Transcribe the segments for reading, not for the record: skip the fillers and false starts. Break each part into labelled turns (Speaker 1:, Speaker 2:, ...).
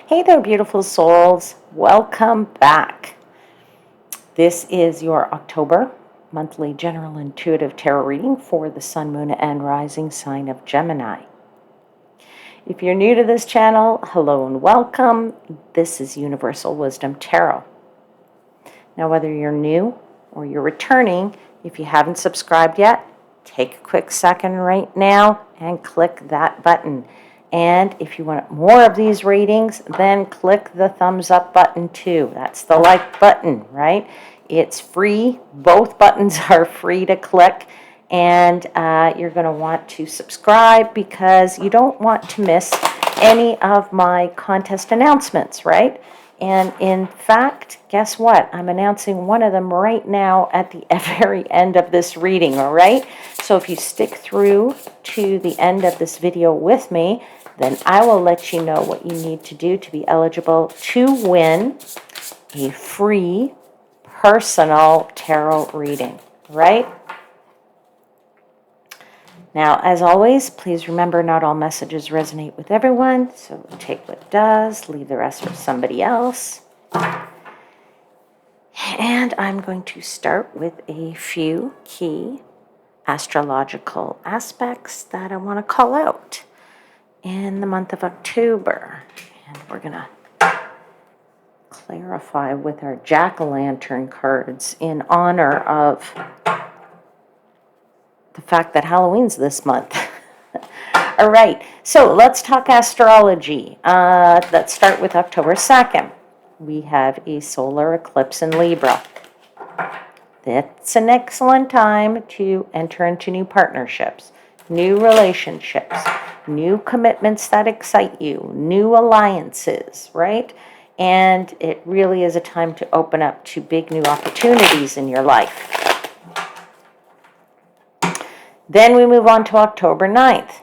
Speaker 1: Hey there, beautiful souls. Welcome back. This is your October monthly general intuitive tarot reading for the sun, moon, and rising sign of Gemini. If you're new to this channel, hello and welcome. This is Universal Wisdom Tarot. Now, whether you're new or you're returning, if you haven't subscribed yet, take a quick second right now and click that button. And if you want more of these readings, then click the thumbs up button too. That's the like button, right? It's free. Both buttons are free to click. And you're going to want to subscribe because you don't want to miss any of my contest announcements, right? And in fact, guess what? I'm announcing one of them right now at the very end of this reading, all right? So if you stick through to the end of this video with me, then I will let you know what you need to do to be eligible to win a free personal tarot reading, right? Now, as always, please remember not all messages resonate with everyone, so take what does, leave the rest for somebody else. And I'm going to start with a few key astrological aspects that I want to call out in the month of October. And we're going to clarify with our jack-o'-lantern cards in honor of the fact that Halloween's this month. All right, so let's talk astrology. Let's start with October 2nd. We have a solar eclipse in Libra. That's an excellent time to enter into new partnerships, new relationships, new commitments that excite you, new alliances, right? And it really is a time to open up to big new opportunities in your life. Then we move on to October 9th.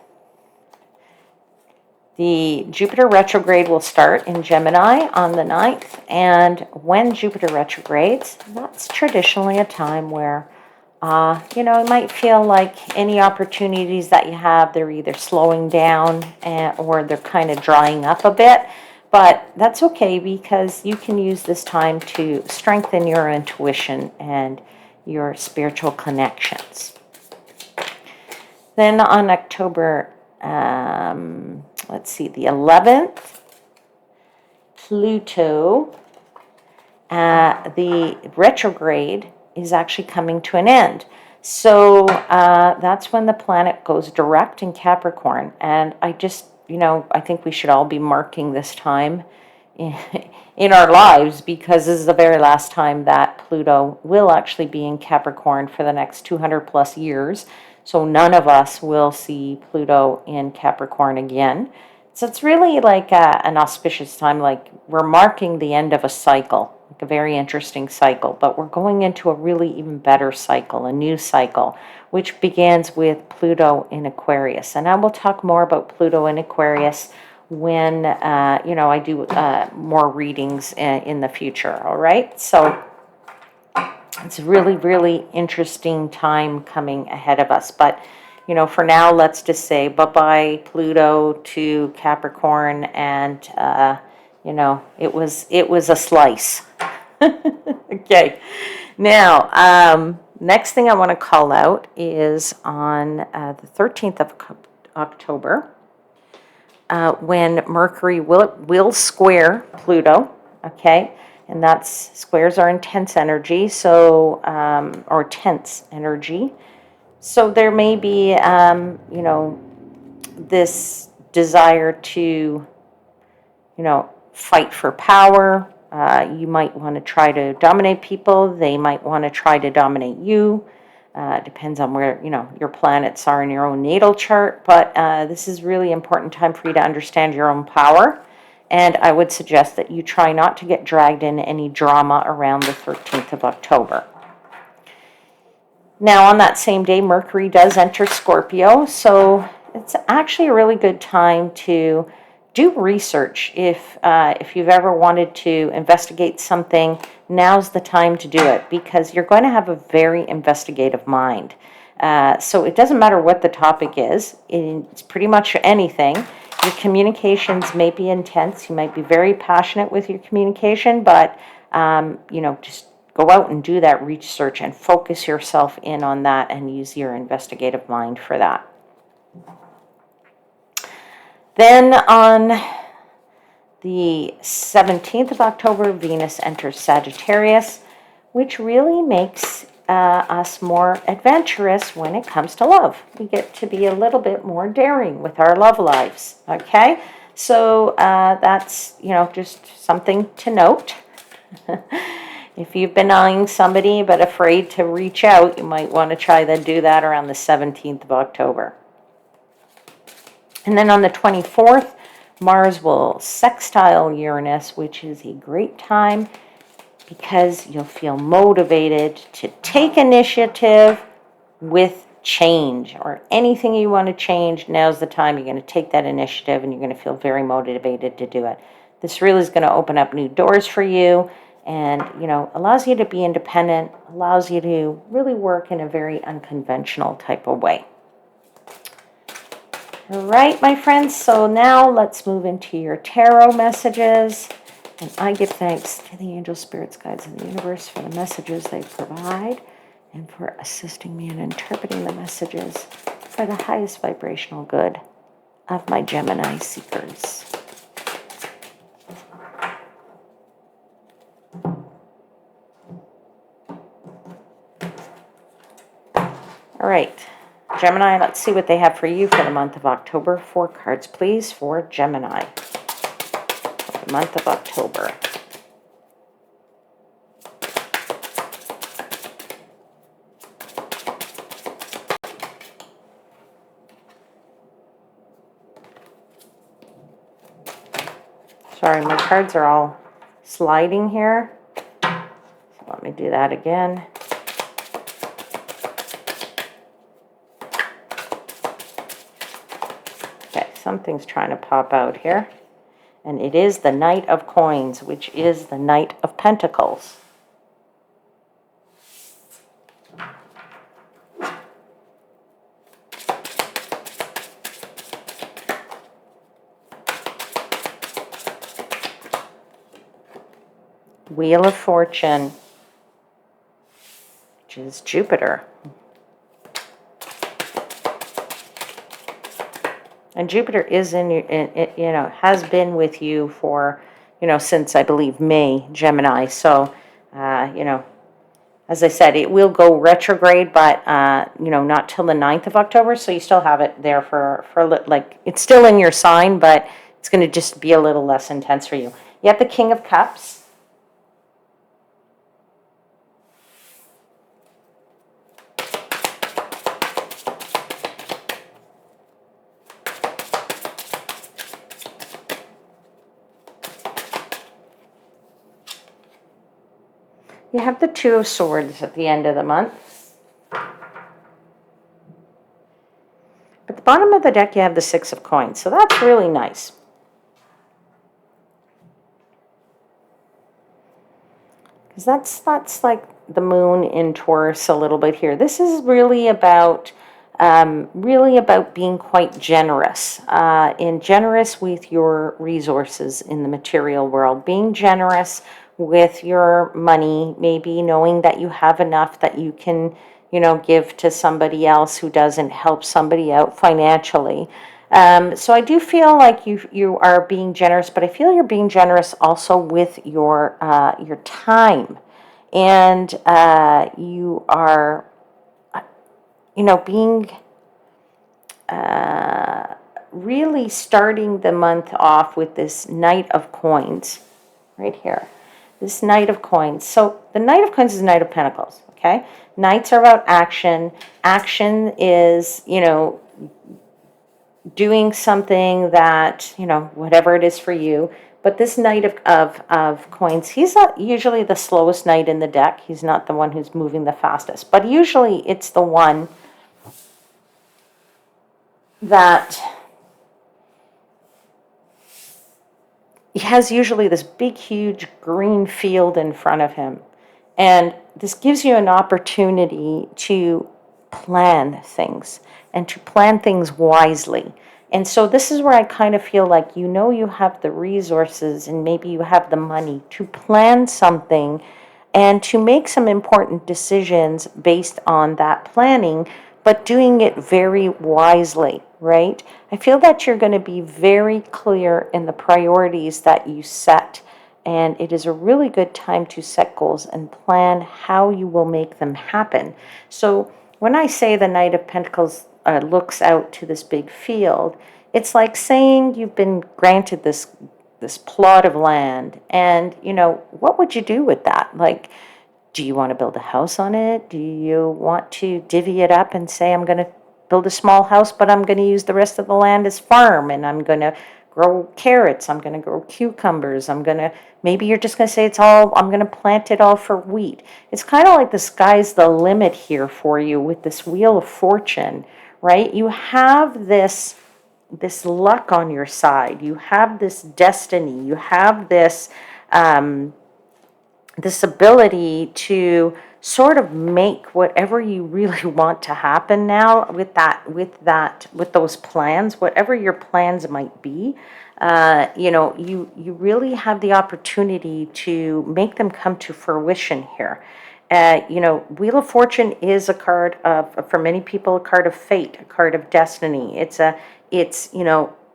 Speaker 1: The Jupiter retrograde will start in Gemini on the 9th, and when Jupiter retrogrades, that's traditionally a time where, it might feel like any opportunities that you have, they're either slowing down or they're kind of drying up a bit, but that's okay because you can use this time to strengthen your intuition and your spiritual connections. Then on October, the 11th, Pluto, the retrograde is actually coming to an end. So that's when the planet goes direct in Capricorn. And I think we should all be marking this time in our lives because this is the very last time that Pluto will actually be in Capricorn for the next 200 plus years. So none of us will see Pluto in Capricorn again. So it's really like an auspicious time, like we're marking the end of a cycle, like a very interesting cycle, but we're going into a really even better cycle, a new cycle, which begins with Pluto in Aquarius. And I will talk more about Pluto in Aquarius when, I do more readings in the future, all right? So it's a really, really interesting time coming ahead of us. But, for now, let's just say bye-bye Pluto to Capricorn. And, it was a slice. Okay. Now, next thing I want to call out is on the 13th of October, when Mercury will square Pluto, okay? And squares are intense energy, or tense energy. So there may be, this desire to, fight for power. You might want to try to dominate people. They might want to try to dominate you. Depends on where, your planets are in your own natal chart. But this is really important time for you to understand your own power. And I would suggest that you try not to get dragged in any drama around the 13th of October. Now, on that same day, Mercury does enter Scorpio, so it's actually a really good time to do research. If you've ever wanted to investigate something, now's the time to do it because you're going to have a very investigative mind. So it doesn't matter what the topic is. It's pretty much anything. Your communications may be intense. You might be very passionate with your communication, but, just go out and do that research and focus yourself in on that and use your investigative mind for that. Then on the 17th of October, Venus enters Sagittarius, which really makes us more adventurous when it comes to love. We get to be a little bit more daring with our love lives, okay? So that's, just something to note. If you've been eyeing somebody but afraid to reach out, you might want to try to do that around the 17th of October. And then on the 24th, Mars will sextile Uranus, which is a great time because you'll feel motivated to take initiative with change or anything you want to change. Now's the time you're going to take that initiative and you're going to feel very motivated to do it. This really is going to open up new doors for you and, allows you to be independent, allows you to really work in a very unconventional type of way. All right, my friends, so now let's move into your tarot messages. And I give thanks to the angels, spirits, guides, and the universe for the messages they provide and for assisting me in interpreting the messages for the highest vibrational good of my Gemini seekers. All right, Gemini, let's see what they have for you for the month of October. 4 cards, please, for Gemini. The month of October. Sorry, my cards are all sliding here. So let me do that again. Okay, something's trying to pop out here. And it is the Knight of Coins, which is the Knight of Pentacles. Wheel of Fortune, which is Jupiter. And Jupiter is has been with you for, since I believe May, Gemini. So, as I said, it will go retrograde, but, not till the 9th of October. So you still have it there for it's still in your sign, but it's going to just be a little less intense for you. You have the King of Cups. You have the Two of Swords at the end of the month. At the bottom of the deck, you have the Six of Coins. So that's really nice. Because that's like the moon in Taurus a little bit here. This is really about being quite generous. And generous with your resources in the material world. Being generous with your money, maybe knowing that you have enough that you can, give to somebody else who doesn't help somebody out financially. So I do feel like you are being generous, but I feel you're being generous also with your time, and you are, being really starting the month off with this Knight of Coins right here. This Knight of Coins. So the Knight of Coins is the Knight of Pentacles, okay? Knights are about action. Action is, doing something that, whatever it is for you. But this Knight of Coins, he's not usually the slowest knight in the deck. He's not the one who's moving the fastest. But usually it's the one that he has usually this big, huge green field in front of him. And this gives you an opportunity to plan things and to plan things wisely. And so this is where I kind of feel like, you have the resources and maybe you have the money to plan something and to make some important decisions based on that planning, but doing it very wisely, right? I feel that you're going to be very clear in the priorities that you set, and it is a really good time to set goals and plan how you will make them happen. So when I say the Knight of Pentacles looks out to this big field, it's like saying you've been granted this plot of land, and what would you do with that? Like, do you want to build a house on it? Do you want to divvy it up and say, I'm going to build a small house, but I'm going to use the rest of the land as farm, and I'm going to grow carrots, I'm going to grow cucumbers, maybe you're just going to say I'm going to plant it all for wheat. It's kind of like the sky's the limit here for you with this Wheel of Fortune, right? You have this luck on your side. You have this destiny. You have this ability to sort of make whatever you really want to happen now with those plans, whatever your plans might be. You really have the opportunity to make them come to fruition here. Wheel of Fortune is a card of, for many people, a card of fate, a card of destiny.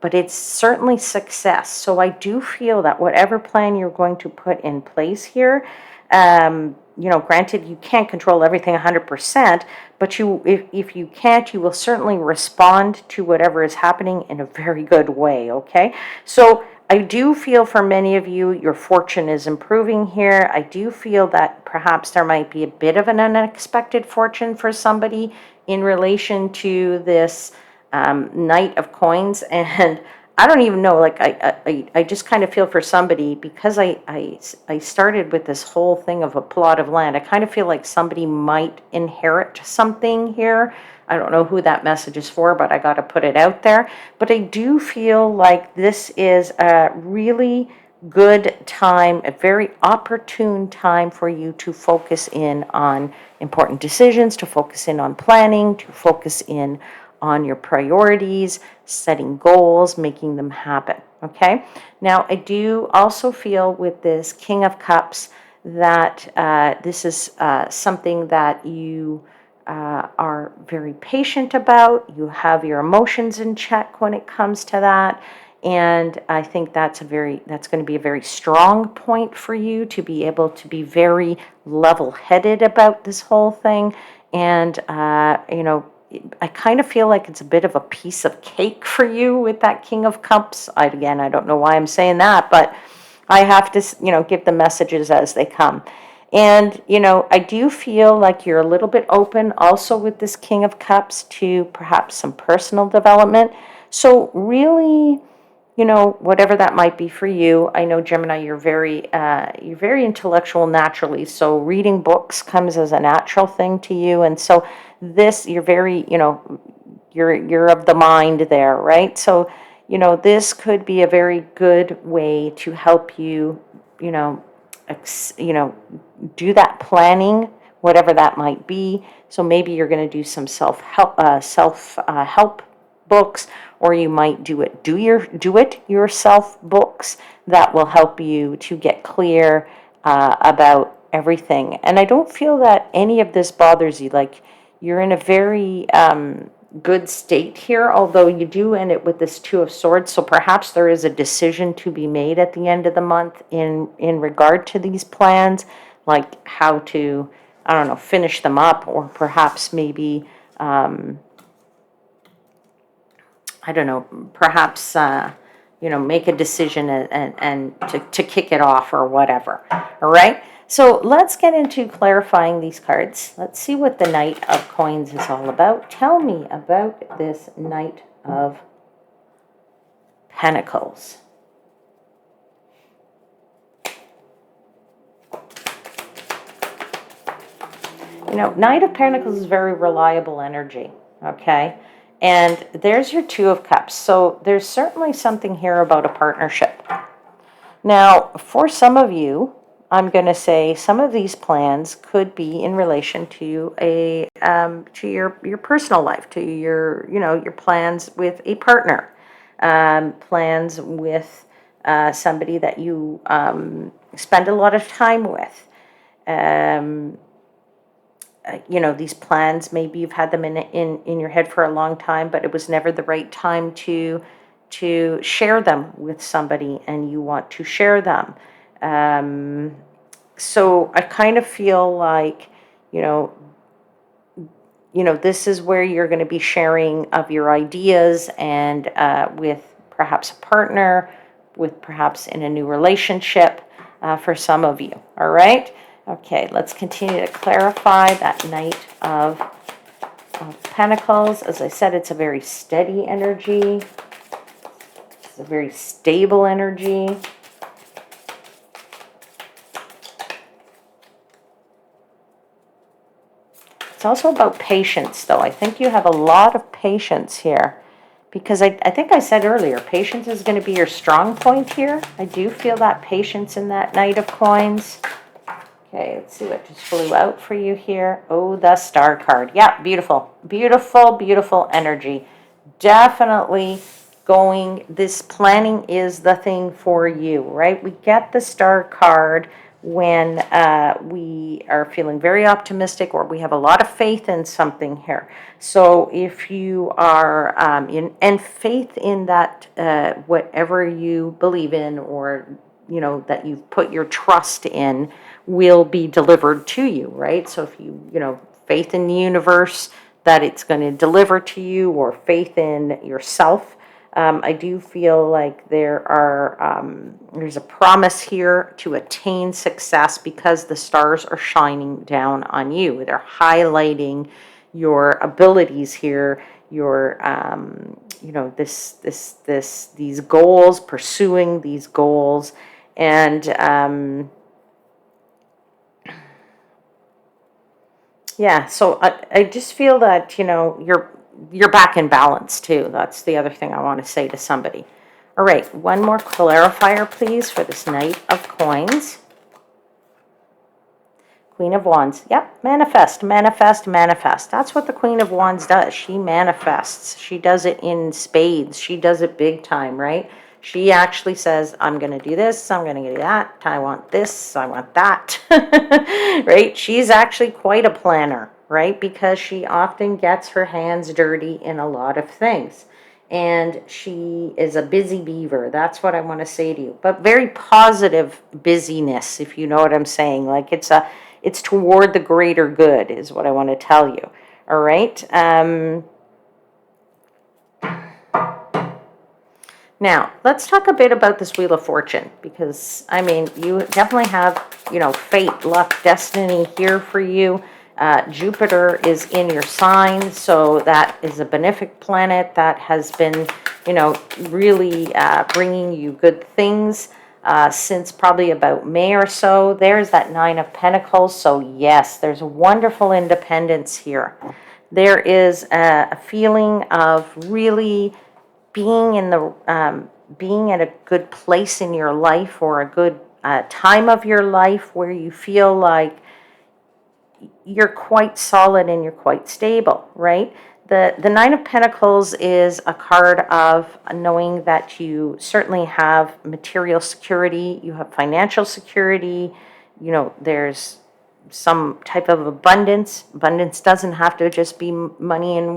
Speaker 1: But it's certainly success. So I do feel that whatever plan you're going to put in place here, granted you can't control everything 100%, but if you can't, you will certainly respond to whatever is happening in a very good way, okay? So I do feel for many of you, your fortune is improving here. I do feel that perhaps there might be a bit of an unexpected fortune for somebody in relation to this Knight of Coins. And I don't even know, like, I just kind of feel for somebody, because I started with this whole thing of a plot of land. I kind of feel like somebody might inherit something here. I don't know who that message is for, but I got to put it out there. But I do feel like this is a really good time, a very opportune time for you to focus in on important decisions, to focus in on planning, to focus in on your priorities, setting goals, making them happen, okay? Now, I do also feel with this King of Cups that this is something that you are very patient about. You have your emotions in check when it comes to that. And I think that's going to be a very strong point for you to be able to be very level-headed about this whole thing. And, I kind of feel like it's a bit of a piece of cake for you with that King of Cups. I don't know why I'm saying that, but I have to, give the messages as they come. And, I do feel like you're a little bit open also with this King of Cups to perhaps some personal development. So really, whatever that might be for you. I know, Gemini, you're very intellectual naturally, so reading books comes as a natural thing to you. And so you're very, you're of the mind there, right? So, this could be a very good way to help you, do that planning, whatever that might be. So maybe you're going to do some self-help books, or you might do it yourself books that will help you to get clear about everything. And I don't feel that any of this bothers you. Like, you're in a very good state here, although you do end it with this Two of Swords. So perhaps there is a decision to be made at the end of the month in regard to these plans, like how to, I don't know, finish them up, or perhaps maybe I don't know, perhaps, make a decision and to kick it off or whatever. All right. So let's get into clarifying these cards. Let's see what the Knight of Coins is all about. Tell me about this Knight of Pentacles. Knight of Pentacles is very reliable energy, okay? And there's your Two of Cups. So there's certainly something here about a partnership. Now, for some of you, I'm going to say some of these plans could be in relation to to your personal life, to your plans with a partner. plans with somebody that you spend a lot of time with. These plans, maybe you've had them in your head for a long time, but it was never the right time to share them with somebody, and you want to share them. So I kind of feel like, you know, this is where you're going to be sharing of your ideas, and with perhaps a partner, with perhaps in a new relationship, for some of you. All right. Okay, let's continue to clarify that Knight of Pentacles. As I said, it's a very steady energy. It's a very stable energy. It's also about patience, though. I think you have a lot of patience here, because I think I said earlier, patience is going to be your strong point here. I do feel that patience in that Knight of Coins. Okay, let's see what just flew out for you here. Oh, the Star card. Yeah, beautiful. Beautiful, beautiful energy. Definitely this planning is the thing for you, right? We get the Star card when we are feeling very optimistic, or we have a lot of faith in something here. So if you are and faith in that whatever you believe in, or that you've put your trust in, will be delivered to you, right? So if faith in the universe that it's going to deliver to you, or faith in yourself, I do feel like there's a promise here to attain success, because the stars are shining down on you. They're highlighting your abilities here, your these goals, pursuing these goals. And yeah, so I just feel that you're back in balance too. That's the other thing I want to say to somebody. All right, one more clarifier, please, for this Knight of Coins. Queen of Wands. Yep, manifest, manifest, manifest. That's what the Queen of Wands does. She manifests. She does it in spades. She does it big time, right? She actually says, I'm going to do this, I'm going to do that, I want this, I want that, right? She's actually quite a planner, right? Because she often gets her hands dirty in a lot of things. And she is a busy beaver. That's what I want to say to you. But very positive busyness, if you know what I'm saying. Like it's toward the greater good is what I want to tell you. All right. Now, let's talk a bit about this Wheel of Fortune, because, I mean, you definitely have, fate, luck, destiny here for you. Jupiter is in your sign, so that is a benefic planet that has been, really bringing you good things since probably about May or so. There's that Nine of Pentacles, so yes, there's a wonderful independence here. There is a feeling of really being being at a good place in your life, or a good time of your life, where you feel like you're quite solid and you're quite stable, right? The Nine of Pentacles is a card of knowing that you certainly have material security, you have financial security, there's some type of abundance. Abundance doesn't have to just be money and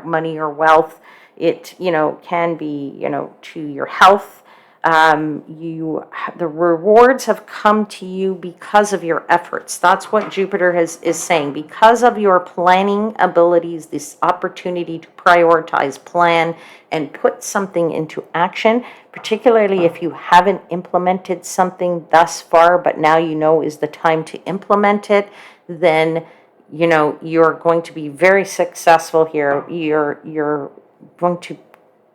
Speaker 1: money or wealth. It, can be, to your health. The rewards have come to you because of your efforts. That's what Jupiter is saying. Because of your planning abilities, this opportunity to prioritize, plan, and put something into action, particularly if you haven't implemented something thus far, but now is the time to implement it, then, you're going to be very successful here. You're going to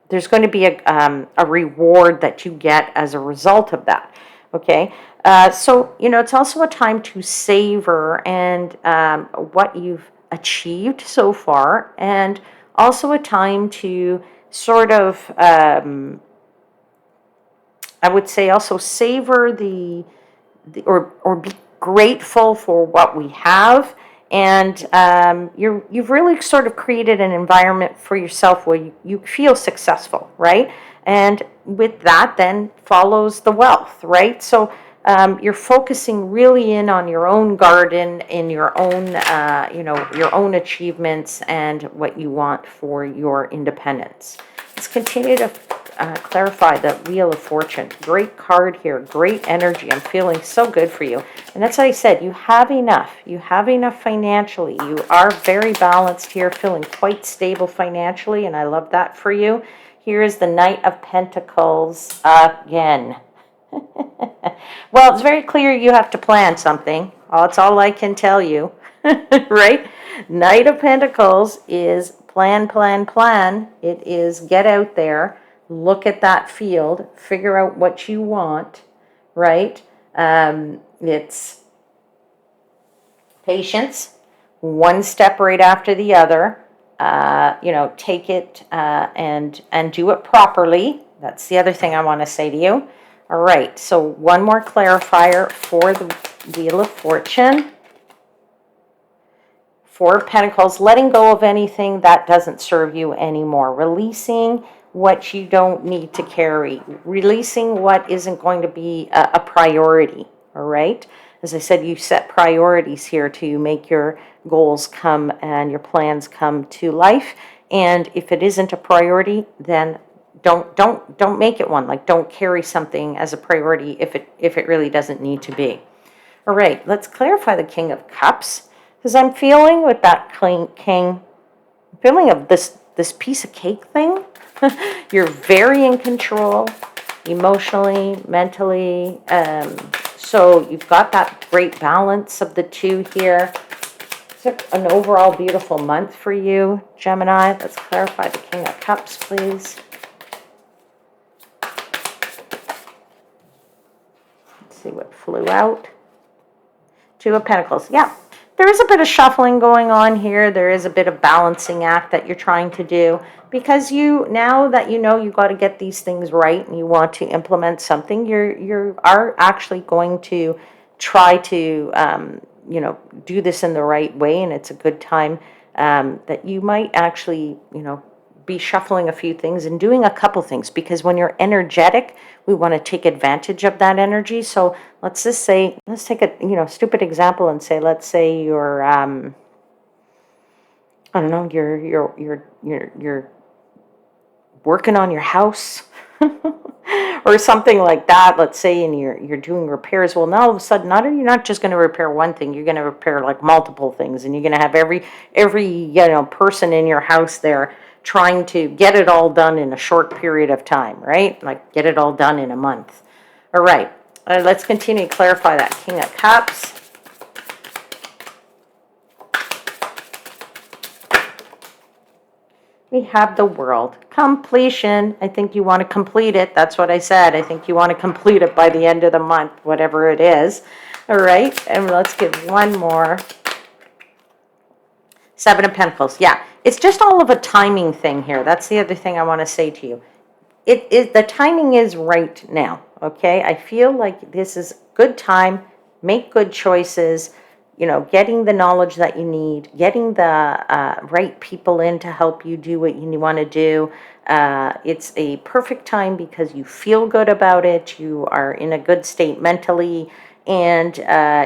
Speaker 1: there's going to be a reward that you get as a result of that. Okay, so it's also a time to savor and what you've achieved so far, and also a time to sort of I would say also savor or be grateful for what we have. And you've really sort of created an environment for yourself where you feel successful, right? And with that then follows the wealth, right? So you're focusing really in on your own garden, in your own, your own achievements and what you want for your independence. Let's continue to clarify the Wheel of Fortune. Great card here, great energy. I'm feeling so good for you. And that's what I said, you have enough. You have enough financially. You are very balanced here, feeling quite stable financially, and I love that for you. Here is the Knight of Pentacles again. Well, it's very clear you have to plan something. That's all I can tell you, right? Knight of Pentacles is plan, plan, plan. It is get out there, look at that field, figure out what you want, right? It's patience, one step right after the other. Take it and do it properly. That's the other thing I want to say to you. All right, so one more clarifier for the Wheel of Fortune. Four of Pentacles, letting go of anything that doesn't serve you anymore. Releasing what you don't need to carry. Releasing what isn't going to be a priority, all right? As I said, you set priorities here to make your goals come and your plans come to life. And if it isn't a priority, then don't make it one. Like, don't carry something as a priority if it really doesn't need to be. All right, let's clarify the King of Cups, because I'm feeling with that king, I'm feeling of this piece of cake thing. You're very in control emotionally, mentally. So you've got that great balance of the two here. It's an overall beautiful month for you, Gemini. Let's clarify the King of Cups, please. Let's see what flew out. Two of Pentacles. Yeah, there is a bit of shuffling going on here. There is a bit of balancing act that you're trying to do, because now that you know you got to get these things right and you want to implement something, you are actually going to try to do this in the right way, and it's a good time that you might actually be shuffling a few things and doing a couple things, because when you're energetic, we want to take advantage of that energy. So let's just say, let's take a stupid example and say, let's say you're I don't know, you're working on your house or something like that, let's say, and you're doing repairs. Well, now all of a sudden, you're not just going to repair one thing, you're going to repair like multiple things, and you're going to have every person in your house there trying to get it all done in a short period of time, right? Like, get it all done in a month. All right, let's continue to clarify that King of Cups. We have the World. Completion. I think you want to complete it. That's what I said. I think you want to complete it by the end of the month, whatever it is. All right, and let's give one more. Seven of Pentacles. Yeah, it's just all of a timing thing here. That's the other thing I want to say to you. The timing is right now, okay? I feel like this is good time. Make good choices. Getting the knowledge that you need, getting the right people in to help you do what you want to do. It's a perfect time because you feel good about it. You are in a good state mentally, and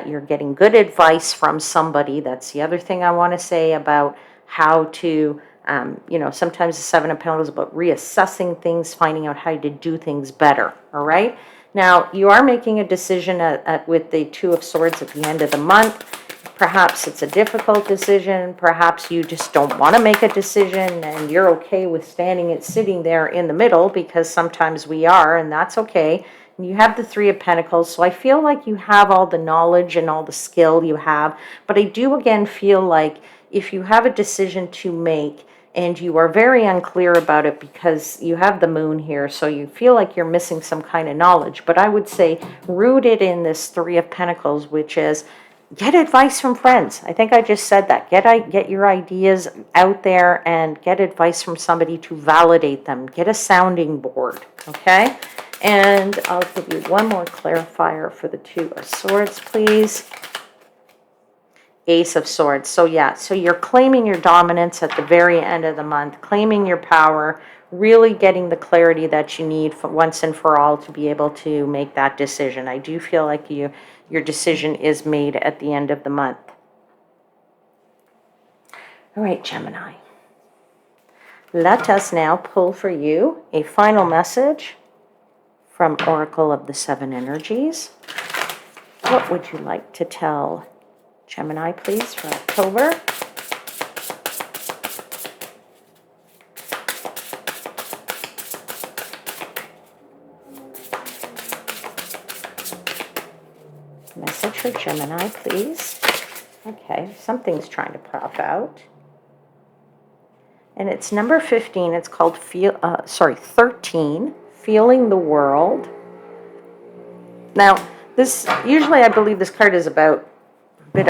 Speaker 1: you're getting good advice from somebody. That's the other thing I want to say about how to, sometimes the Seven of Pentacles is about reassessing things, finding out how to do things better, all right? Now, you are making a decision with the Two of Swords at the end of the month. Perhaps it's a difficult decision. Perhaps you just don't want to make a decision and you're okay with sitting there in the middle, because sometimes we are, and that's okay. And you have the Three of Pentacles, so I feel like you have all the knowledge and all the skill you have. But I do again feel like if you have a decision to make and you are very unclear about it because you have the Moon here, so you feel like you're missing some kind of knowledge. But I would say root it in this Three of Pentacles, which is get advice from friends. I think I just said that. Get your ideas out there and get advice from somebody to validate them. Get a sounding board, okay? And I'll give you one more clarifier for the Two of Swords, please. Ace of Swords. So yeah, so you're claiming your dominance at the very end of the month, claiming your power, really getting the clarity that you need for once and for all to be able to make that decision. I do feel like your decision is made at the end of the month. All right, Gemini. Let us now pull for you a final message from Oracle of the Seven Energies. What would you like to tell Gemini, please, for October? Message for Gemini, please. Okay, something's trying to pop out. And it's number 15. It's called 13, Feeling the World. Now, this usually I believe this card is about a bit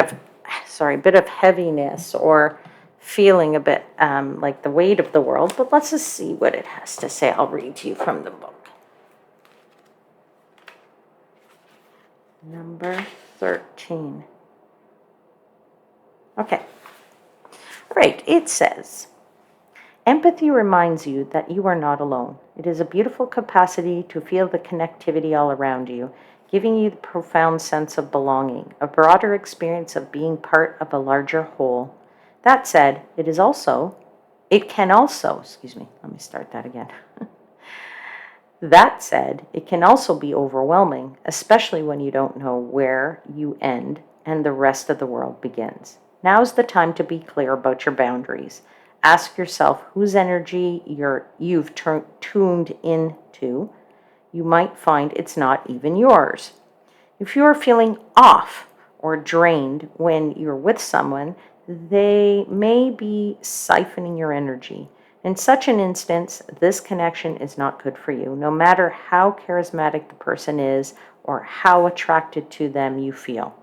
Speaker 1: of heaviness or feeling a bit like the weight of the world. But let's just see what it has to say. I'll read to you from the book. Number 13. Okay. All right. It says, empathy reminds you that you are not alone. It is a beautiful capacity to feel the connectivity all around you, giving you the profound sense of belonging, a broader experience of being part of a larger whole. That said, That said, it can also be overwhelming, especially when you don't know where you end and the rest of the world begins. Now's the time to be clear about your boundaries. Ask yourself whose energy you've tuned into. You might find it's not even yours. If you are feeling off or drained when you're with someone, they may be siphoning your energy. In such an instance, this connection is not good for you, no matter how charismatic the person is or how attracted to them you feel.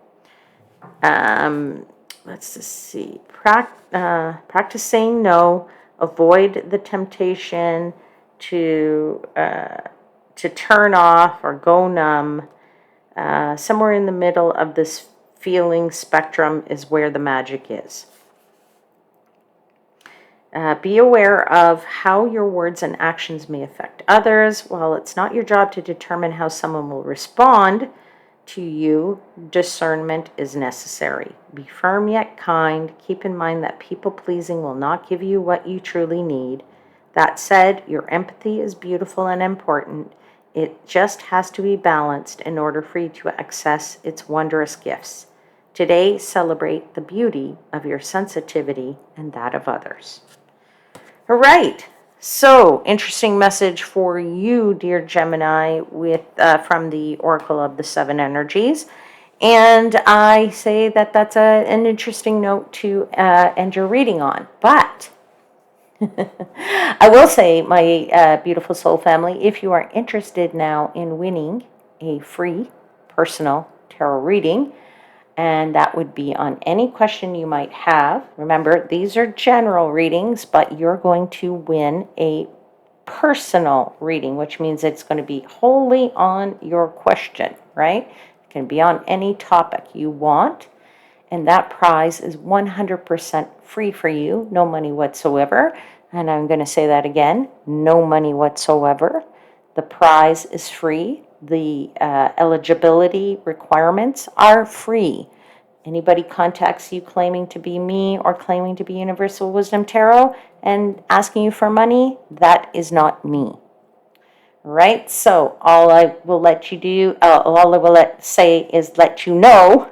Speaker 1: Let's just see. Practice saying no. Avoid the temptation to turn off or go numb. Somewhere in the middle of this feeling spectrum is where the magic is. Be aware of how your words and actions may affect others. While it's not your job to determine how someone will respond to you, discernment is necessary. Be firm yet kind. Keep in mind that people-pleasing will not give you what you truly need. That said, your empathy is beautiful and important. It just has to be balanced in order for you to access its wondrous gifts. Today, celebrate the beauty of your sensitivity and that of others. All right. So, interesting message for you, dear Gemini, from the Oracle of the Seven Energies. And I say that that's an interesting note to end your reading on. But I will say, my beautiful soul family, if you are interested now in winning a free personal tarot reading, and that would be on any question you might have. Remember, these are general readings, but you're going to win a personal reading, which means it's going to be wholly on your question, right? It can be on any topic you want, and that prize is 100% free for you, no money whatsoever. And I'm going to say that again, no money whatsoever. The prize is free. The eligibility requirements are free. Anybody contacts you claiming to be me or claiming to be Universal Wisdom Tarot and asking you for money, that is not me. Right? So all I will let you do, say is let you know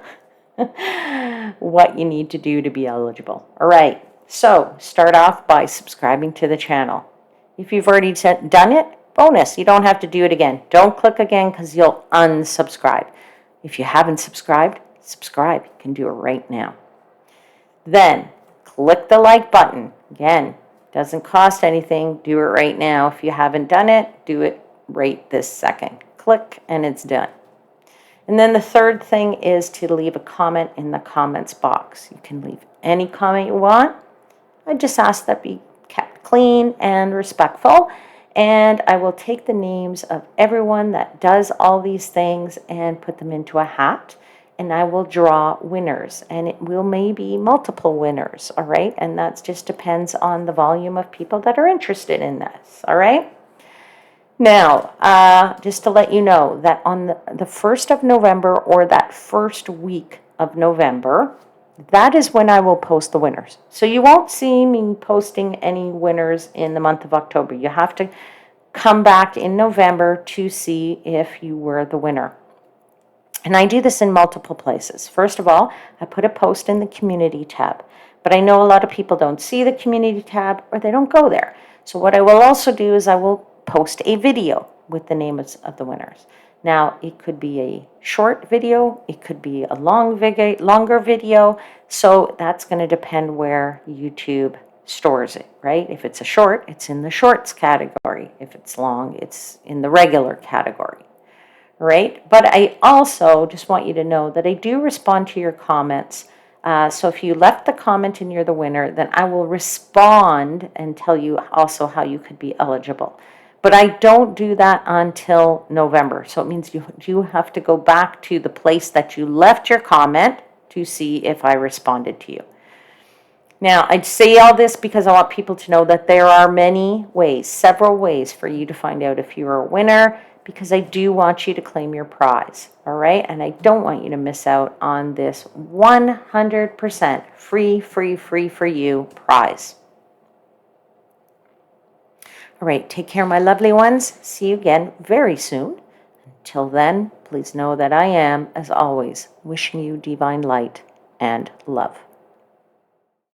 Speaker 1: what you need to do to be eligible. All right. So start off by subscribing to the channel. If you've already done it, bonus. You don't have to do it again. Don't click again because you'll unsubscribe. If you haven't subscribed, subscribe. You can do it right now. Then click the like button. Again, doesn't cost anything. Do it right now. If you haven't done it, do it right this second. Click and it's done. And then the third thing is to leave a comment in the comments box. You can leave any comment you want. I just ask that be kept clean and respectful. And I will take the names of everyone that does all these things and put them into a hat. and I will draw winners, and it will maybe multiple winners, all right? And that just depends on the volume of people that are interested in this, all right? Now, just to let you know that on the 1st of November, or that first week of November, that is when I will post the winners. So you won't see me posting any winners in the month of October. You have to come back in November to see if you were the winner. And I do this in multiple places. First of all, I put a post in the community tab, but I know a lot of people don't see the community tab or they don't go there. So what I will also do is I will post a video with the names of the winners. Now, it could be a short video, it could be a longer video, so that's going to depend where YouTube stores it, right? If it's a short, it's in the shorts category. If it's long, it's in the regular category. Right? But I also just want you to know that I do respond to your comments. So if you left the comment and you're the winner, then I will respond and tell you also how you could be eligible. But I don't do that until November. So it means you do have to go back to the place that you left your comment to see if I responded to you. Now, I'd say all this because I want people to know that there are many ways, several ways for you to find out if you're a winner, because I do want you to claim your prize, all right? And I don't want you to miss out on this 100% free for you prize. All right, take care, my lovely ones. See you again very soon. Until then, please know that I am, as always, wishing you divine light and love.